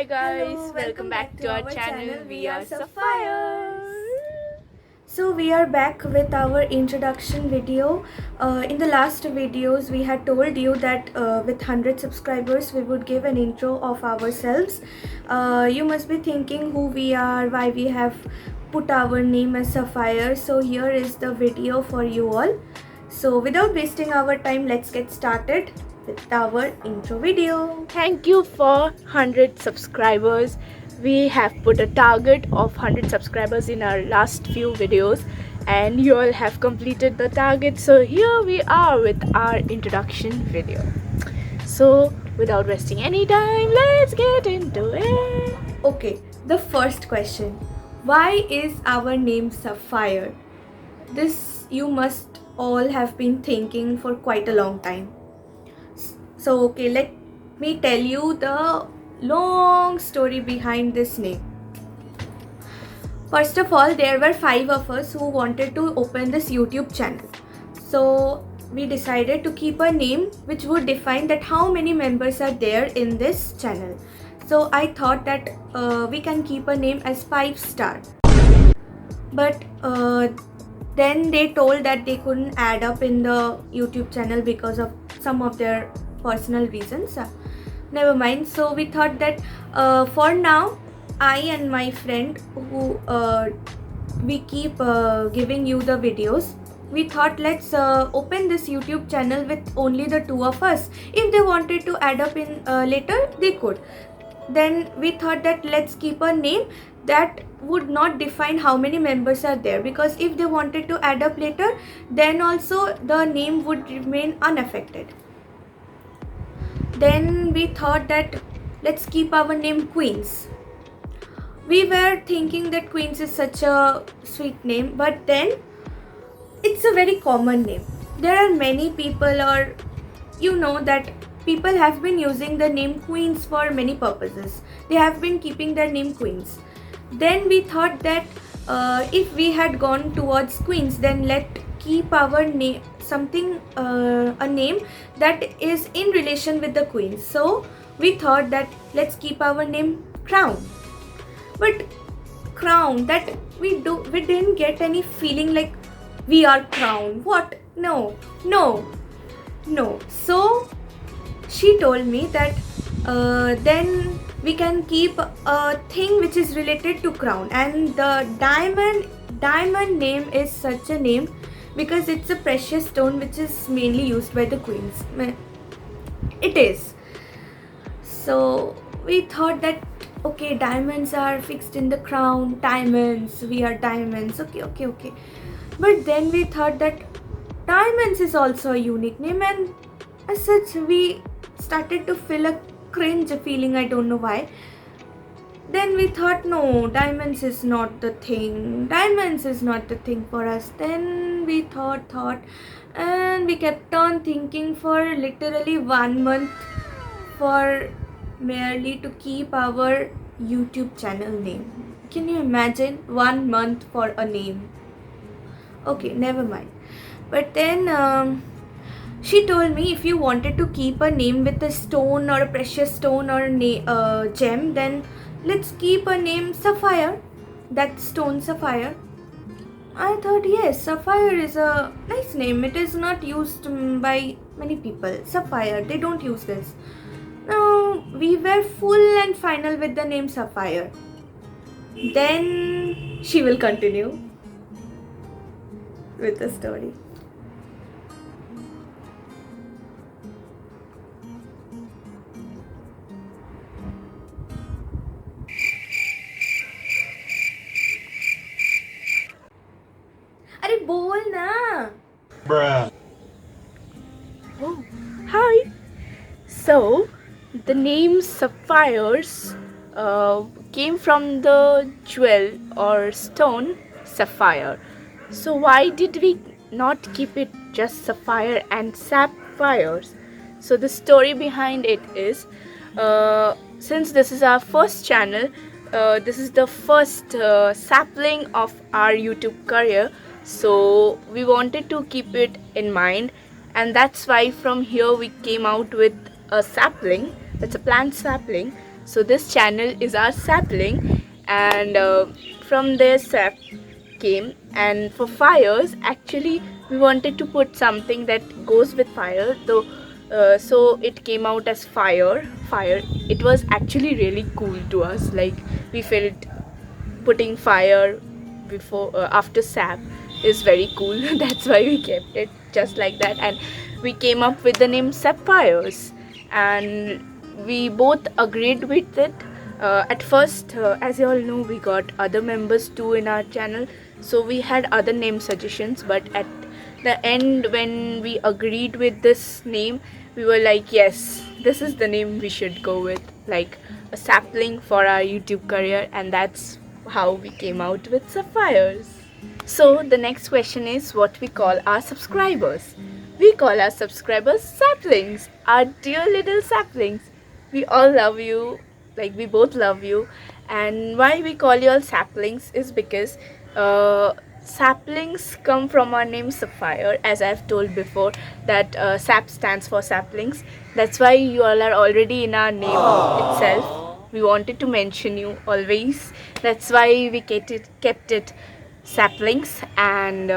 Hi guys, Hello, welcome back to our channel. We are Sapphire. So we are back with our introduction video. In the last videos we had told you that with 100 subscribers we would give an intro of ourselves. You must be thinking who we are, why we have put our name as Sapphire. So here is the video for you all. So without wasting our time, let's get started with our intro video. Thank you for 100 subscribers. We have put a target of 100 subscribers in our last few videos and you all have completed the target. So here we are with our introduction video. So without wasting any time, let's get into it. Okay, the first question. Why is our name Sapphire? This you must all have been thinking for quite a long time. So, okay, let me tell you the long story behind this name. First of all, there were 5 of us who wanted to open this YouTube channel. So, we decided to keep a name which would define that how many members are there in this channel. So, I thought that we can keep a name as 5-star. But then they told that they couldn't add up in the YouTube channel because of some of their personal reasons. Never mind. So we thought that for now, I and my friend who we keep giving you the videos, we thought let's open this YouTube channel with only the 2 of us. If they wanted to add up in later, they could. Then we thought that let's keep a name that would not define how many members are there, because if they wanted to add up later, then also the name would remain unaffected. Then we thought that let's keep our name Queens. We were thinking that Queens is such a sweet name, but then it's a very common name. There are many people, or you know, that people have been using the name Queens for many purposes. They have been keeping their name Queens. Then we thought that if we had gone towards Queens, then let keep our name something a name that is in relation with the Queens. So we thought that let's keep our name Crown. But Crown, that we didn't get any feeling like we are Crown. What? No. So she told me that then we can keep a thing which is related to crown, and the diamond name is such a name because it's a precious stone which is mainly used by the queens. It is. So we thought that okay, diamonds are fixed in the crown, diamonds, we are diamonds. Okay. But then we thought that diamonds is also a unique name, and as such we started to feel a cringe feeling, I don't know why. Then we thought no, diamonds is not the thing for us. Then we thought and we kept on thinking for literally 1 month for merely to keep our YouTube channel name. Can you imagine 1 month for a name? Okay, never mind. But then she told me if you wanted to keep a name with a stone or a precious stone or a gem, then let's keep a name Sapphire. That stone Sapphire. I thought yes, Sapphire is a nice name. It is not used by many people. Sapphire, they don't use this. Now we were full and final with the name Sapphire. Then she will continue with the story. अरे बोल ना. Bruh. Oh, hi. So, the name sapphires came from the jewel or stone sapphire. So, why did we not keep it just sapphire and sapphires? So, the story behind it is since this is our first channel, this is the first sapling of our YouTube career. So, we wanted to keep it in mind, and that's why from here we came out with a sapling. That's a plant sapling. So this channel is our sapling, and from there sap came. And for fires, actually we wanted to put something that goes with fire, though. So it came out as fire. It was actually really cool to us. Like, we felt putting fire before after sap is very cool. That's why we kept it just like that, and we came up with the name Sapphires, and we both agreed with it. At first, as you all know, we got other members too in our channel, so we had other name suggestions, but at the end, when we agreed with this name, we were like, yes, this is the name we should go with, like a sapling for our YouTube career, and that's how we came out with Sapphires. So the next question is what we call our subscribers. We call our subscribers saplings, our dear little saplings. We all love you, like we both love you. And why we call you all saplings is because saplings come from our name Sapphire, as I've told before that SAP stands for saplings. That's why you all are already in our name itself. We wanted to mention you always. That's why we kept it saplings, and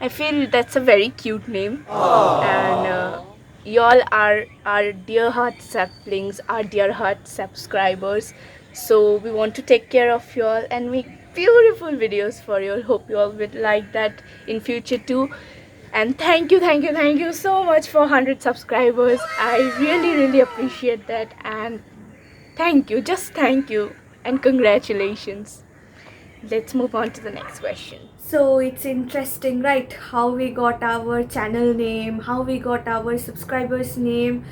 I feel that's a very cute name. And y'all are our dear heart saplings, our dear heart subscribers. So we want to take care of y'all and make beautiful videos for you. Hope you all will like that in future too. And thank you so much for 100 subscribers. I really appreciate that, and thank you, just thank you, and congratulations. Let's move on to the next question. So it's interesting, right? How we got our channel name, how we got our subscribers' name.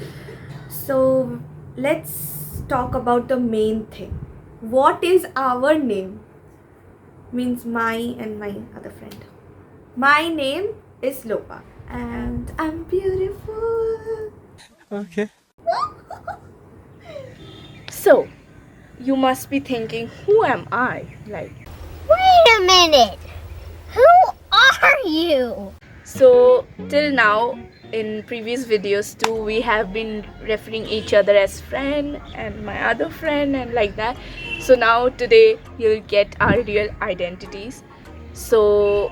So let's talk about the main thing. What is our name? Means my and my other friend. My name is Lopa, and I'm beautiful. Okay. So, you must be thinking, who am I? Like, Wait a minute! Who are you? so till now, in previous videos too, we have been referring each other as friend and my other friend and like that. So now today you'll get our real identities. So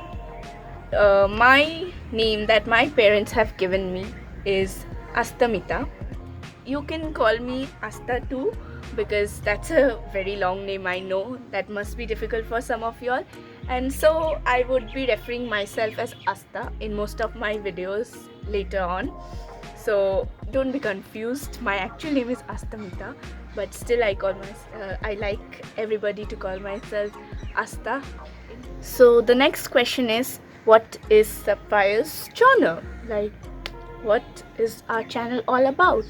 my name that my parents have given me is Astamita. You can call me Asta too, because that's a very long name. I know that must be difficult for some of y'all, and so I would be referring myself as Asta in most of my videos later on. So don't be confused. My actual name is Astamita, but still I like everybody to call myself Asta. So the next question is, what is Sapphire's channel? Like, what is our channel all about?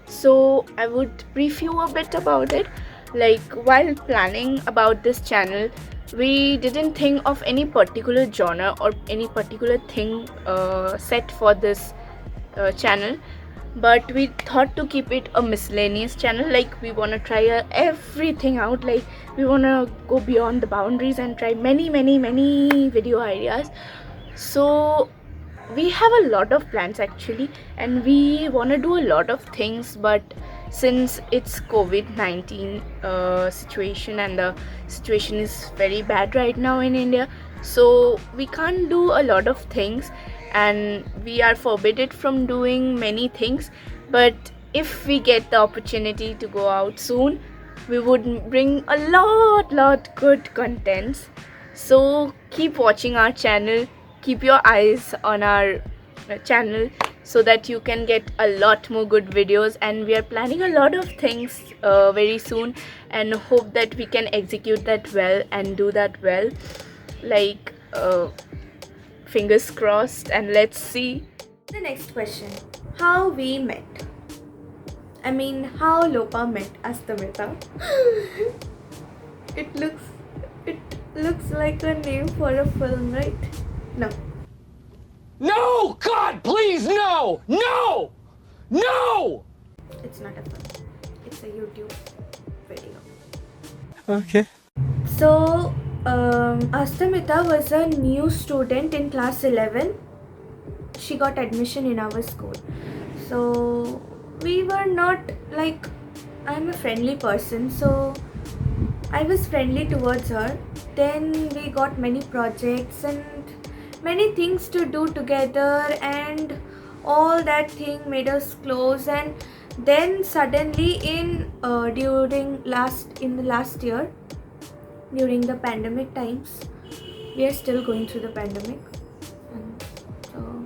So I would brief you a bit about it. Like, while planning about this channel, we didn't think of any particular genre or any particular thing set for this channel, but we thought to keep it a miscellaneous channel. Like, we want to try everything out. Like, we want to go beyond the boundaries and try many video ideas. So we have a lot of plans actually, and we want to do a lot of things, but since it's COVID-19 situation and the situation is very bad right now in India, so we can't do a lot of things and we are forbidden from doing many things. But if we get the opportunity to go out soon, we would bring a lot good contents. So keep watching our channel, keep your eyes on our channel, so that you can get a lot more good videos. And we are planning a lot of things very soon, and hope that we can execute that well and do that well. Like, fingers crossed, and let's see. The next question: how we met? I mean, how Lopa met Astamita. It looks like a name for a film, right? No. No! God, please, no! No! No! It's not a film. It's a YouTube video. Okay. So, Astamita was a new student in class 11. She got admission in our school. So, we were not like, I'm a friendly person, so I was friendly towards her. Then we got many projects and many things to do together, and all that thing made us close. And then suddenly in the last year, during the pandemic times, we are still going through the pandemic. And so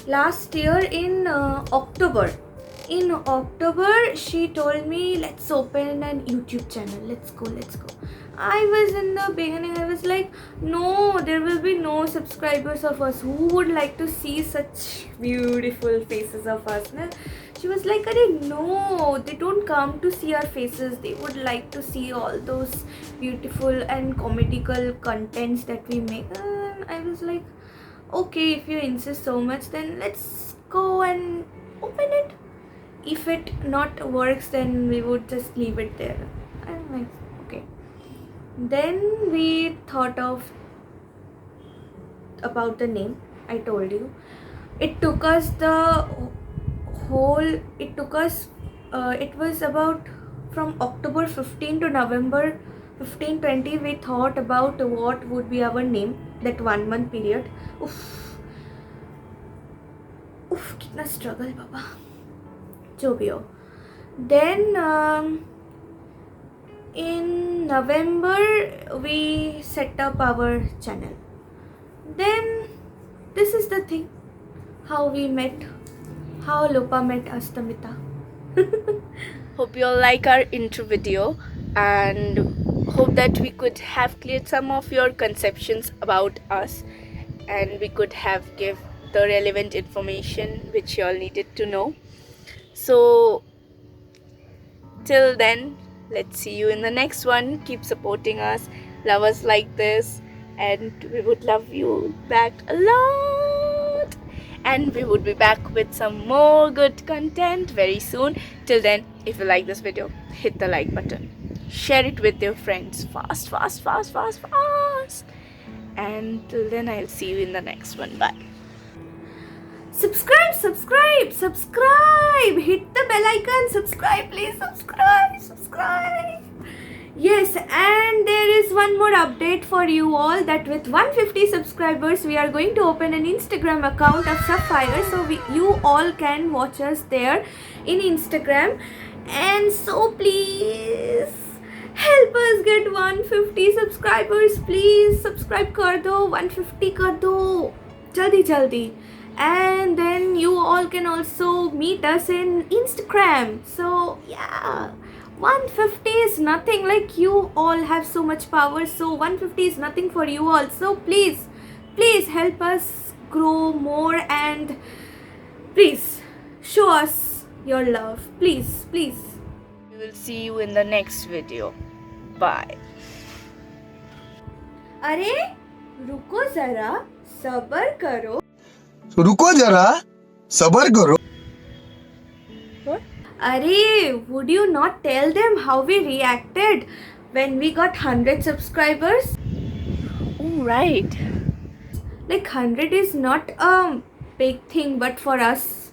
last year in October she told me, let's open an YouTube channel, let's go. I was in the beginning, I was like, no, there will be no subscribers of us. Who would like to see such beautiful faces of us, na? She was like, no, they don't come to see our faces, they would like to see all those beautiful and comedical contents that we make. And I was like, okay, if you insist so much, then let's go and open it. If it not works, then we would just leave it there. I'm like, okay. Then we thought about the name. I told you, it took us it was about from October 15 to November 15-20. We thought about what would be our name, that 1 month period. Uff, kitna struggle, Baba. Jo bhi ho. Then in November we set up our channel. Then this is the thing, how we met, how Lopa met Astamita. Hope you all like our intro video, and hope that we could have cleared some of your conceptions about us, and we could have give the relevant information which you all needed to know. So till then, let's see you in the next one. Keep supporting us, love us like this, and we would love you back a lot. And we would be back with some more good content very soon. Till then, if you like this video, hit the like button, share it with your friends fast. And till then, I'll see you in the next one. Bye. Subscribe. Hit the bell icon. Subscribe, please. Subscribe. Yes, and there is one more update for you all, that with 150 subscribers, we are going to open an Instagram account of Sapphire. So you all can watch us there in Instagram. And so please help us get 150 subscribers. Please subscribe kar do, 150 kar do. Jaldi. And then you all can also meet us in Instagram. So yeah, 150 is nothing. Like, you all have so much power, so 150 is nothing for you all. So please help us grow more, and please show us your love. Please. We will see you in the next video. Bye. अरे रुको जरा, सबर करो. रुको जरा सबर करो. Arey, would you not tell them how we reacted when we got 100 subscribers? Oh, right. Like, 100 is not a big thing, but for us,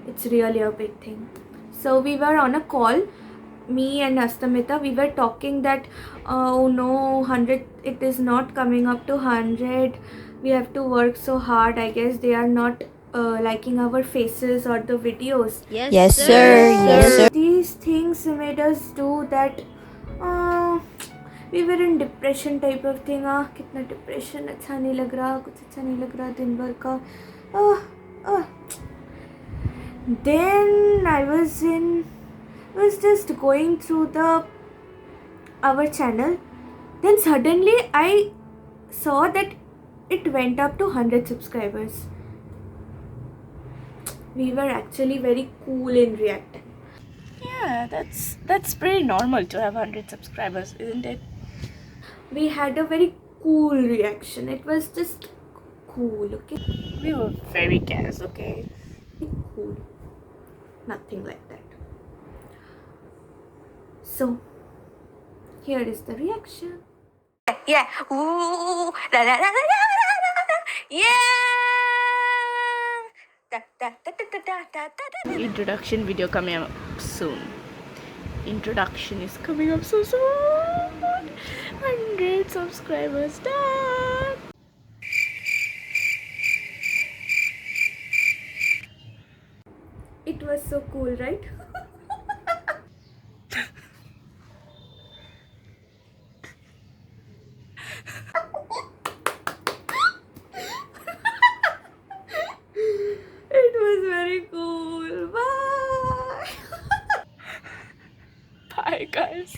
it's really a big thing. So we were on a call, me and Astamita, we were talking that, oh no, 100, it is not coming up to 100. We have to work so hard. I guess they are not liking our faces or the videos. Yes, sir. These things made us do that. We were in depression type of thing. कितना depression, अच्छा नहीं लग रहा, कुछ अच्छा नहीं लग रहा दिन भर का. Then I was just going through our channel. Then suddenly I saw that it went up to 100 subscribers. We were actually very cool in reacting. Yeah, that's pretty normal to have 100 subscribers, isn't it? We had a very cool reaction. It was just cool, okay? We were very gas, okay? Cool. Nothing like that. So, here is the reaction. Yeah. Ooh. La la la la la la la. Yeah. Da, da, da, da, da, da, da, da. Introduction video coming up soon. introduction is coming up so soon. 100 subscribers done. It was so cool, right? It was very cool. Bye. Bye guys.